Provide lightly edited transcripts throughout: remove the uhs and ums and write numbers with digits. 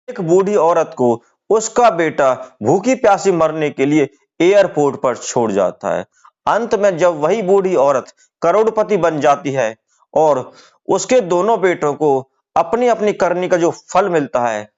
एक बूढ़ी औरत को उसका बेटा भूखी प्यासी मरने के लिए एयरपोर्ट पर छोड़ जाता है। अंत में जब वही बूढ़ी औरत करोड़पति बन जाती है और उसके दोनों बेटों को अपनी अपनी करनी का जो फल मिलता है,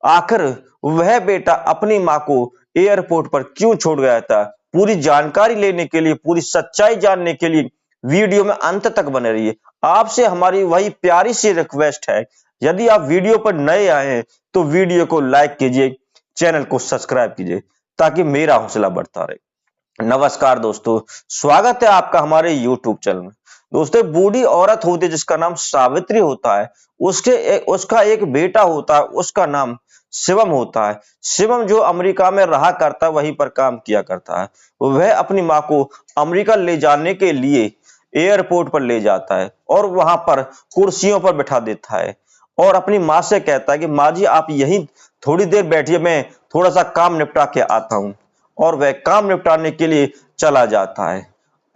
आखिर वह बेटा अपनी माँ को एयरपोर्ट पर क्यों छोड़ गया था, पूरी जानकारी लेने के लिए, पूरी सच्चाई जानने के लिए वीडियो में अंत तक बने रहिए। आपसे हमारी वही प्यारी सी रिक्वेस्ट है, यदि आप वीडियो पर नए आए हैं तो वीडियो को लाइक कीजिए, चैनल को सब्सक्राइब कीजिए ताकि मेरा हौसला बढ़ता रहे। नमस्कार दोस्तों, स्वागत है आपका हमारे YouTube चैनल में। दोस्तों, एक बूढ़ी औरत होती है जिसका नाम सावित्री होता है। उसका एक बेटा होता है, उसका नाम शिवम होता है। शिवम जो अमेरिका में रहा करता है, वहीं पर काम किया करता है। वह अपनी माँ को अमेरिका ले जाने के लिए एयरपोर्ट पर ले जाता है और वहां पर कुर्सियों पर बिठा देता है और अपनी माँ से कहता है कि माँ जी आप यहीं थोड़ी देर बैठिए, मैं थोड़ा सा काम निपटा के आता हूँ। और वह काम निपटाने के लिए चला जाता है,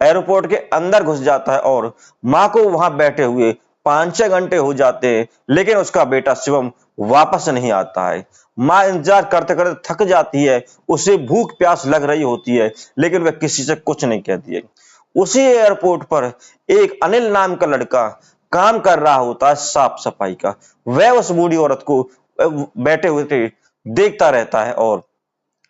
एयरपोर्ट के अंदर घुस जाता है और माँ को वहां बैठे हुए 5-6 घंटे हो जाते हैं, लेकिन उसका बेटा शिवम वापस नहीं आता है। माँ इंतजार करते करते थक जाती है, उसे भूख प्यास लग रही होती है, लेकिन वह किसी से कुछ नहीं कहती है। उसी एयरपोर्ट पर एक अनिल नाम का लड़का काम कर रहा होता है, साफ सफाई का। वह उस बूढ़ी औरत को बैठे हुए देखता रहता है और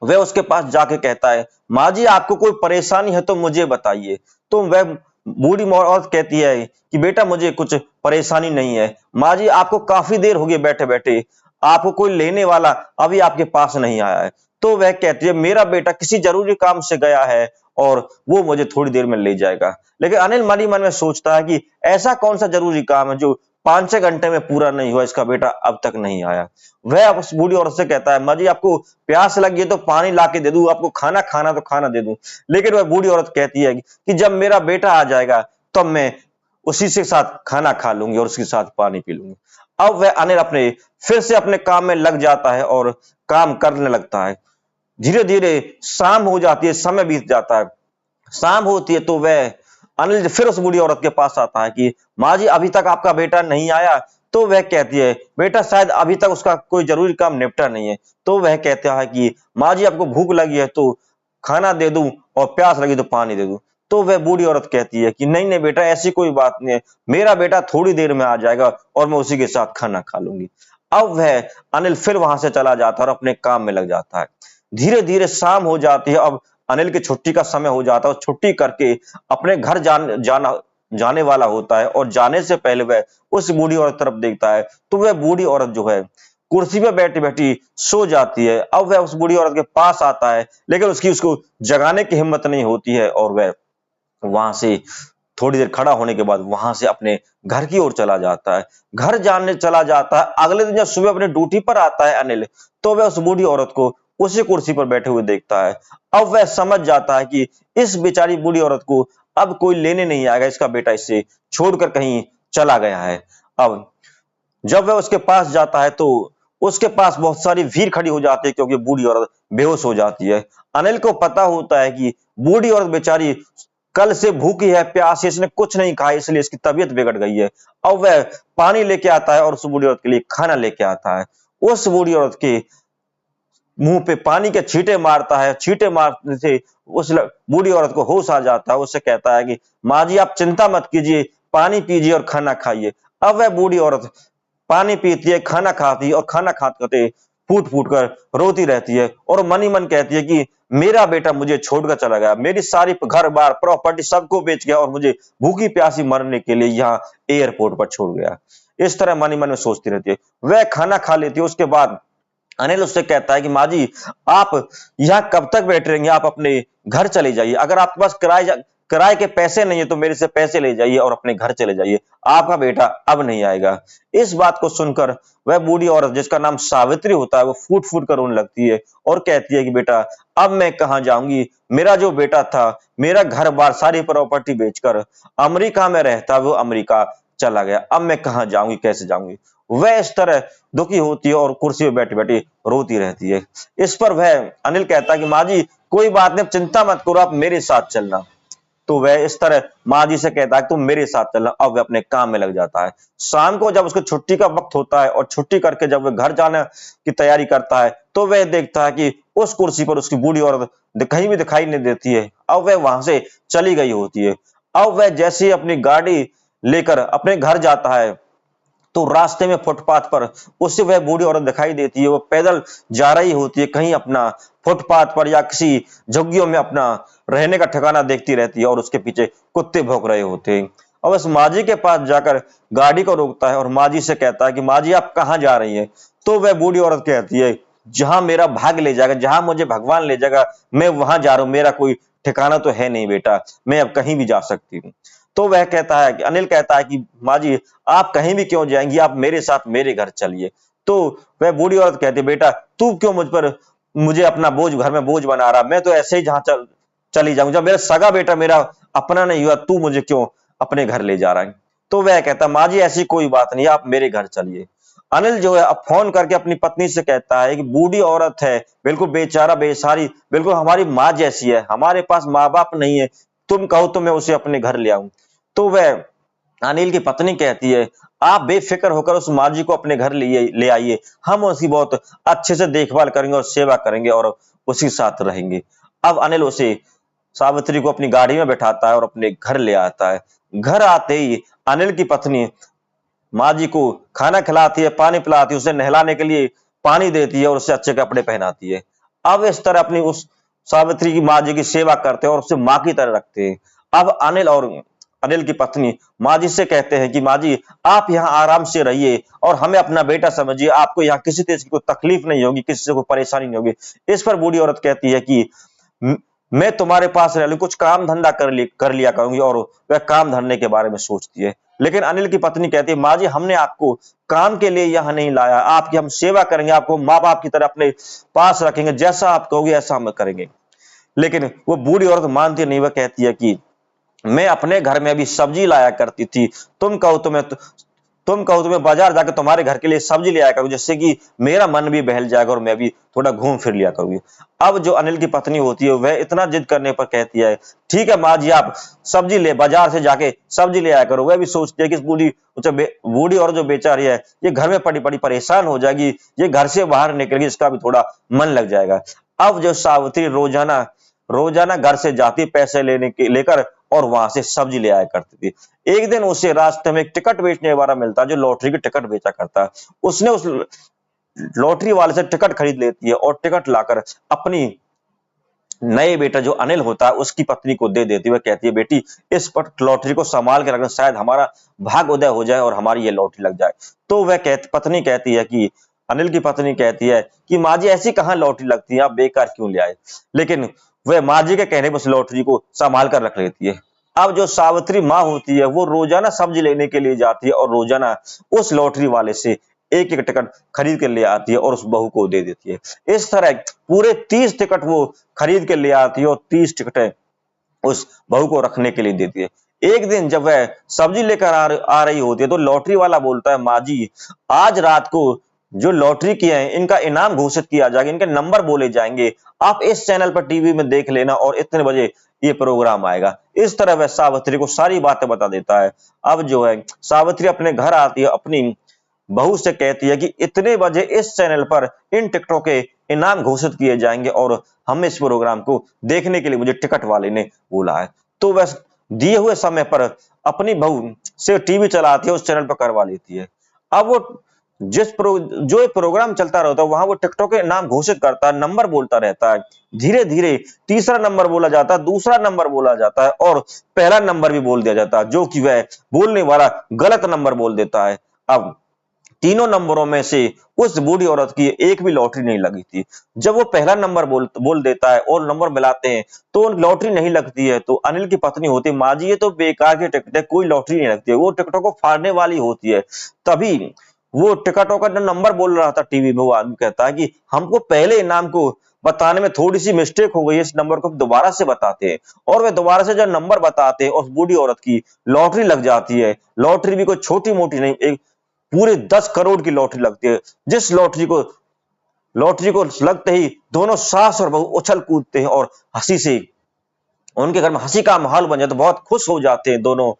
वह उसके पास जाके कहता है, माँ जी आपको कोई परेशानी है तो मुझे बताइए। तो वह बूढ़ी औरत कहती है कि बेटा मुझे कुछ परेशानी नहीं है। माँ जी आपको काफी देर हो गई बैठे बैठे, आपको कोई लेने वाला अभी आपके पास नहीं आया है। तो वह कहती है मेरा बेटा किसी जरूरी काम से गया है और वो मुझे थोड़ी देर में ले जाएगा। लेकिन अनिल मन ही मन में सोचता है कि ऐसा कौन सा जरूरी काम है जो 5-6 घंटे में पूरा नहीं हुआ, इसका बेटा अब तक नहीं आया। वह उस बूढ़ी औरत से कहता है, माँ जी आपको प्यास लगी है तो पानी ला के दे दूं, आपको खाना खाना तो खाना दे दूं। लेकिन वह बूढ़ी औरत कहती है कि जब मेरा बेटा आ जाएगा तब मैं उसी के साथ खाना खा लूंगी और उसके साथ पानी पी लूंगी। अब वह अनिल फिर से अपने काम में लग जाता है और काम करने लगता है। धीरे धीरे शाम हो जाती है, समय बीत जाता है। शाम होती है तो वह अनिल फिर उस बूढ़ी औरत के पास आता है कि माँ जी अभी तक आपका बेटा नहीं आया। तो वह कहती है बेटा शायद अभी तक उसका कोई जरूरी काम निपटा नहीं है। तो वह कहता है कि माँ जी आपको भूख लगी है तो खाना दे दूं और प्यास लगी तो पानी दे दूं। तो वह बूढ़ी औरत कहती है कि नहीं नहीं बेटा ऐसी कोई बात नहीं है, मेरा बेटा थोड़ी देर में आ जाएगा और मैं उसी के साथ खाना खा लूंगी। अब वह अनिल फिर वहां से चला जाता है और अपने काम में लग जाता है। धीरे धीरे शाम हो जाती है। अब अनिल की छुट्टी का समय हो जाता है और छुट्टी करके अपने घर जाने वाला होता है और जाने से पहले वह उस बूढ़ी औरत तरफ देखता है तो वह बूढ़ी औरत जो है कुर्सी पे बैठी बैठी सो जाती है। अब वह उस बूढ़ी औरत के पास आता है, लेकिन उसको जगाने की हिम्मत नहीं होती है और वह वहां से थोड़ी देर खड़ा होने के बाद वहां से अपने घर की ओर चला जाता है। घर जाने चला जाता है। अगले दिन जब सुबह अपने ड्यूटी पर आता है अनिल, तो वह उस बूढ़ी औरत को उसी कुर्सी पर बैठे हुए देखता है। अब वह समझ जाता है कि इस बेचारी बूढ़ी औरत को अब कोई लेने नहीं आएगा, इसका बेटा इसे छोड़कर कहीं चला गया है। अब जब वह उसके पास जाता है तो उसके पास बहुत सारी भीड़ खड़ी हो जाती है, क्योंकि बूढ़ी औरत बेहोश हो जाती है। अनिल को पता होता है कि बूढ़ी औरत बेचारी कल से भूखी है, प्यासी, इसने कुछ नहीं खाया, इसलिए इसकी तबीयत बिगड़ गई है। अब वह पानी लेके आता है और उस बूढ़ी औरत के लिए खाना लेके आता है। उस बूढ़ी औरत के मुंह पे पानी के छींटे मारता है। छींटे मारने से उस बूढ़ी औरत को होश आ जाता है। उससे कहता है कि माँ जी आप चिंता मत कीजिए, पानी पीजिए और खाना खाइए। अब वह बूढ़ी औरत पानी पीती है, खाना खाती है और खाना खाते खाते फूट फूट कर रोती रहती है और मन ही मन कहती है कि मेरा बेटा मुझे छोड़कर चला गया, मेरी सारी घर बार प्रॉपर्टी सबको बेच गया और मुझे भूखी प्यासी मरने के लिए यहाँ एयरपोर्ट पर छोड़ गया। इस तरह मन ही मन में सोचती रहती है। वह खाना खा लेती है। उसके बाद अनिल उससे कहता है कि माँ जी आप यहाँ कब तक बैठे रहेंगे, आप अपने घर चले जाइए। अगर आपके पास किराए के पैसे नहीं है तो मेरे से पैसे ले जाइए और अपने घर चले जाइए, आपका बेटा अब नहीं आएगा। इस बात को सुनकर वह बूढ़ी औरत जिसका नाम सावित्री होता है वो फूट फूट कर रोने लगती है और कहती है कि बेटा अब मैं कहाँ जाऊंगी, मेरा जो बेटा था मेरा घर बार सारी प्रॉपर्टी बेचकर अमेरिका में रहता, वो अमेरिका चला गया, अब मैं कहाँ जाऊंगी, कैसे जाऊंगी। वह इस तरह दुखी होती है और कुर्सी पे बैठी बैठी रोती रहती है। इस पर वह अनिल कहता है कि माँ जी कोई बात नहीं, चिंता मत करो, आप मेरे साथ चलना। तो वह इस तरह माँ जी से कहता है कि तुम मेरे साथ चलना। अब वह अपने काम में लग जाता है। शाम को जब उसको छुट्टी का वक्त होता है और छुट्टी करके जब वह घर जाने की तैयारी करता है तो वह देखता है कि उस कुर्सी पर उसकी बूढ़ी औरत कहीं भी दिखाई नहीं देती है। अब वह वहां से चली गई होती है। अब वह जैसे ही अपनी गाड़ी लेकर अपने घर जाता है तो रास्ते में फुटपाथ पर उससे वह बूढ़ी औरत दिखाई देती है। वो पैदल जा रही होती है, कहीं अपना फुटपाथ पर या किसी झुग्गियों में अपना रहने का ठिकाना देखती रहती है और उसके पीछे कुत्ते भौंक रहे होते हैं। अब उस माजी के पास जाकर गाड़ी को रोकता है और माजी से कहता है कि माजी आप कहाँ जा रही हैं? तो वह बूढ़ी औरत कहती है जहां मेरा भाग ले जाएगा, जहां मुझे भगवान ले जाएगा, मैं वहां जा रहा हूं, मेरा कोई ठिकाना तो है नहीं बेटा, मैं अब कहीं भी जा सकती हूँ। तो वह कहता है कि अनिल कहता है कि माँ जी आप कहीं भी क्यों जाएंगी, आप मेरे साथ मेरे घर चलिए। तो वह बूढ़ी औरत कहती है बेटा तू क्यों मुझे अपना बोझ घर में बोझ बना रहा, मैं तो ऐसे ही जहां चली जाऊं, जब मेरा सगा बेटा मेरा अपना नहीं हुआ, तू मुझे क्यों अपने घर ले जा रहा है? तो वह कहता माँ जी ऐसी कोई बात नहीं, आप मेरे घर चलिए। अनिल जो है अब फोन करके अपनी पत्नी से कहता है कि बूढ़ी औरत है, बिल्कुल बेचारा बेसारी, बिल्कुल हमारी माँ जैसी है, हमारे पास माँ बाप नहीं है, तुम कहो तो मैं उसे अपने घर ले आऊं। तो वह अनिल की पत्नी कहती है आप बेफिक्र होकर उस माँ जी को अपने घर ले आइए, हम उसकी बहुत अच्छे से देखभाल करेंगे और सेवा करेंगे और उसी साथ रहेंगे। अब अनिल उसे सावित्री को अपनी गाड़ी में बैठाता है और अपने घर ले आता है। घर आते ही अनिल की पत्नी माँ जी को खाना खिलाती है, पानी पिलाती है, उसे नहलाने के लिए पानी देती है और उसे अच्छे कपड़े पहनाती है। अब इस तरह अपनी उस सावित्री की माँ जी की सेवा करते हैं और उसे माँ की तरह रखते हैं। अब अनिल की पत्नी माँ जी से कहते हैं कि माँ जी आप यहाँ आराम से रहिए और हमें अपना बेटा समझिए, आपको यहाँ किसी तरह की कोई तकलीफ नहीं होगी, किसी से कोई परेशानी नहीं होगी। इस पर बूढ़ी औरत कहती है कि मैं तुम्हारे पास रह लूं, कुछ काम धंधा कर लिया करूंगी, और वह काम धंधे के बारे में सोचती है। लेकिन अनिल की पत्नी कहती है माँ जी हमने आपको काम के लिए यहाँ नहीं लाया, आपकी हम सेवा करेंगे, आपको माँ बाप की तरह अपने पास रखेंगे, जैसा आप कहोगे ऐसा हम करेंगे। लेकिन वो बूढ़ी औरत मानती नहीं, वह कहती है कि मैं अपने घर में अभी सब्जी लाया करती थी, तुम कहो तो मैं बाजार जाकर तुम्हारे घर के लिए सब्जी ले आया करूँ, जिससे कि मेरा मन भी बहल जाएगा और मैं भी थोड़ा घूम फिर लिया करूंगी। अब जो अनिल की पत्नी होती है वह इतना जिद करने पर कहती है ठीक है माँ जी आप बाजार से जाके सब्जी ले आया करो। वह भी सोचती है कि इस बूढ़ी और जो बेचारी है ये घर में पड़ी पड़ी परेशान हो जाएगी, ये घर से बाहर निकलेगी, इसका भी थोड़ा मन लग जाएगा। अब जो सावित्री रोजाना रोजाना घर से जाती पैसे लेकर और वहां से सब्जी ले आया करती थी। एक दिन उसे रास्ते में एक टिकट बेचने वाला मिलता जो लॉटरी की टिकट बेचा करता। उसने उस लॉटरी वाले से टिकट खरीद लेती है और टिकट लाकर अपनी नए बेटा जो अनिल होता है उसकी पत्नी को दे देती है। वह कहती है बेटी इस पर लॉटरी को संभाल के रखना, शायद हमारा भाग उदय हो जाए और हमारी ये लॉटरी लग जाए। तो पत्नी कहती है कि अनिल की पत्नी कहती है कि माँ जी ऐसी कहाँ लॉटरी लगती है, आप बेकार क्यों ले आए? लेकिन वह माँ जी के कहने पर उस लॉटरी को संभाल कर रख लेती है। अब जो सावित्री माँ होती है वो रोजाना सब्जी लेने के लिए जाती है और रोजाना उस लॉटरी वाले से एक एक टिकट खरीद के ले आती है और उस बहू को दे देती है। इस तरह पूरे 30 टिकट वो खरीद के ले आती है और 30 टिकटें उस बहू को रखने के लिए देती है। एक दिन जब वह सब्जी लेकर आ रही होती है तो लॉटरी वाला बोलता है माँ जी आज रात को जो लॉटरी किए हैं इनका इनाम घोषित किया जाएगा, इनके नंबर बोले जाएंगे, आप इस चैनल पर टीवी में देख लेना और इतने बजे ये प्रोग्राम आएगा। इस तरह वह सावित्री को सारी बातें बता देता है। अब जो है सावित्री अपने घर आती है, अपनी बहू से कहती है कि इतने बजे इस चैनल पर इन टिकटों के इनाम घोषित किए जाएंगे और हम इस प्रोग्राम को देखने के लिए मुझे टिकट वाले ने बोला है। तो वह दिए हुए समय पर अपनी बहू से टीवी चलाती है, उस चैनल पर करवा लेती है। अब वो जो प्रोग्राम चलता रहता है वहां वो टिकटों के नाम घोषित करता है, नंबर बोलता रहता है। धीरे धीरे तीसरा नंबर बोला जाता है, दूसरा नंबर बोला जाता है और पहला नंबर भी बोल दिया जाता है, जो कि वह बोलने वाला गलत नंबर बोल देता है। अब तीनों नंबरों में से उस बूढ़ी औरत की एक भी लॉटरी नहीं लगी थी। जब वो पहला नंबर बोल देता है और नंबर मिलाते हैं तो लॉटरी नहीं लगती है। तो अनिल की पत्नी होती है माँ जी ये तो बेकार की टिकट है, कोई लॉटरी नहीं लगती है, वो टिकटों को फाड़ने वाली होती है। तभी वो टिकटों का जो नंबर बोल रहा था टीवी में वो आदमी कहता है कि हमको पहले इनाम को बताने में थोड़ी सी मिस्टेक हो गई, इस नंबर को दोबारा से बताते हैं। और वे दोबारा से जब नंबर बताते हैं उस बूढ़ी औरत की लॉटरी लग जाती है। लॉटरी भी कोई छोटी मोटी नहीं, एक पूरे 10 करोड़ की लॉटरी लगती है। जिस लॉटरी को लगते ही दोनों सास और बहू उछल कूदते हैं और हंसी से उनके घर में हंसी का माहौल बन जाए तो बहुत खुश हो जाते हैं दोनों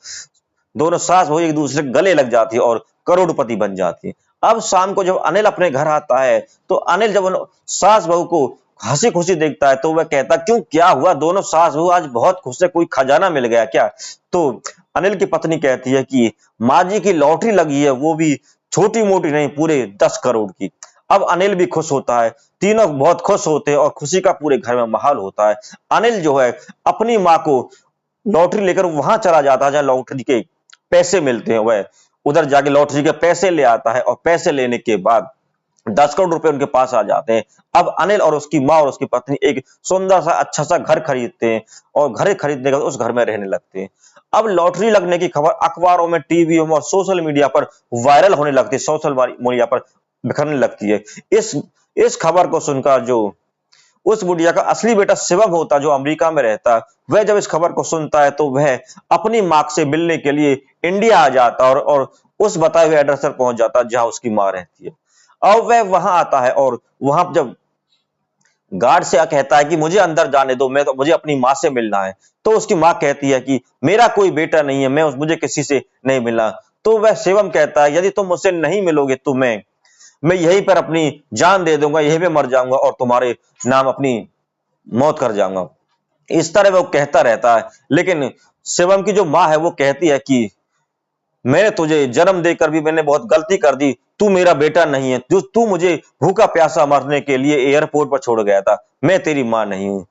दोनों सास बहू एक दूसरे के गले लग जाती है और करोड़पति बन जाती है। अब शाम को जब अनिल अपने घर आता है तो अनिल जब उन सास बहू को हंसी खुशी देखता है तो वह कहता क्यों क्या हुआ, दोनों सास बहू आज बहुत खुश है, कोई खजाना मिल गया क्या? तो अनिल की पत्नी कहती है कि माँ जी की लॉटरी लगी है, वो भी छोटी मोटी नहीं, पूरे 10 करोड़ की। अब अनिल भी खुश होता है, तीनों बहुत खुश होते हैं और खुशी का पूरे घर में माहौल होता है। अनिल जो है अपनी माँ को लॉटरी लेकर वहां चला जाता है जहां लॉटरी के पैसे मिलते हैं, वह उधर जाके लॉटरी के पैसे ले आता है और पैसे लेने के बाद 10 करोड़ रुपए उनके पास आ जाते हैं। अब अनिल और उसकी माँ और उसकी पत्नी एक सुंदर सा अच्छा सा घर खरीदते हैं और घर खरीदने के बाद उस घर में रहने लगते हैं। अब लॉटरी लगने की खबर अखबारों में, टीवी में और सोशल मीडिया पर वायरल होने लगती है, सोशल मीडिया पर बिखरने लगती है। इस खबर को सुनकर जो उस बुढ़िया का असली बेटा शिवम होता जो अमेरिका में रहता, वह जब इस खबर को सुनता है तो वह अपनी माँ से मिलने के लिए इंडिया आ जाता और उस बताए हुए एड्रेस पर पहुंच जाता जहां उसकी माँ रहती है। अब वह वहां आता है और वहां जब गार्ड से कहता है कि मुझे अंदर जाने दो, मैं तो मुझे अपनी माँ से मिलना है, तो उसकी माँ कहती है कि मेरा कोई बेटा नहीं है, मुझे किसी से नहीं मिलना। तो वह शिवम कहता है यदि तुम मुझसे नहीं मिलोगे तो मैं यहीं पर अपनी जान दे दूंगा, यहीं पे मर जाऊंगा और तुम्हारे नाम अपनी मौत कर जाऊंगा। इस तरह वो कहता रहता है, लेकिन शिवम की जो माँ है वो कहती है कि मैंने तुझे जन्म देकर भी मैंने बहुत गलती कर दी, तू मेरा बेटा नहीं है, जो तू मुझे भूखा प्यासा मरने के लिए एयरपोर्ट पर छोड़ गया था, मैं तेरी माँ नहीं हूं।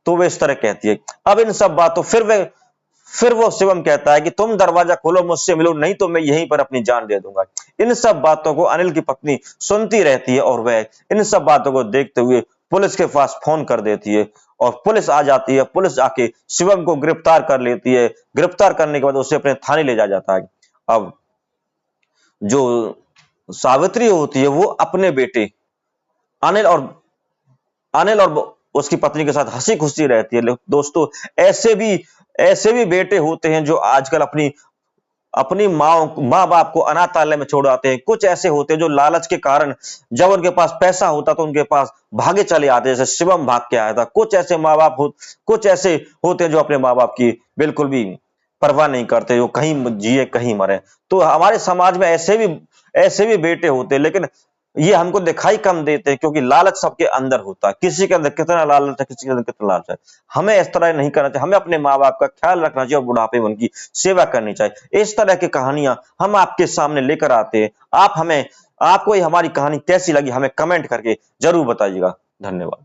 तो वे इस तरह कहती है। अब इन सब बातों फिर वो शिवम कहता है कि तुम दरवाजा खोलो, मुझसे मिलो, नहीं तो मैं यहीं पर अपनी जान दे दूंगा। इन सब बातों को अनिल की पत्नी सुनती रहती है और वह इन सब बातों को देखते हुए पुलिस के पास फोन कर देती है और पुलिस आ जाती है। पुलिस आके शिवम को गिरफ्तार कर लेती है। गिरफ्तार करने के बाद उसे अपने थाने ले जाया जाता है। अब जो सावित्री होती है वो अपने बेटे अनिल और अनिल और उसकी पत्नी के साथ हंसी खुशी रहती है। दोस्तों, ऐसे भी बेटे होते हैं जो आजकल अपनी अपनी माँ बाप को अनाथालय में छोड़ आते हैं। कुछ ऐसे होते हैं जो लालच के कारण जब उनके पास पैसा होता तो उनके पास भागे चले आते, जैसे शिवम भाग के आया था। कुछ ऐसे होते हैं जो अपने माँ बाप की बिल्कुल भी परवाह नहीं करते, जो कहीं जिए कहीं मरे। तो हमारे समाज में ऐसे भी बेटे होते हैं, लेकिन ये हमको दिखाई कम देते हैं क्योंकि लालच सबके अंदर होता है। किसी के अंदर कितना लालच है, किसी के अंदर कितना लालच है। हमें इस तरह नहीं करना चाहिए। हमें अपने माँ बाप का ख्याल रखना चाहिए और बुढ़ापे में उनकी सेवा करनी चाहिए। इस तरह की कहानियां हम आपके सामने लेकर आते हैं। आपको ये हमारी कहानी कैसी लगी हमें कमेंट करके जरूर बताइएगा। धन्यवाद।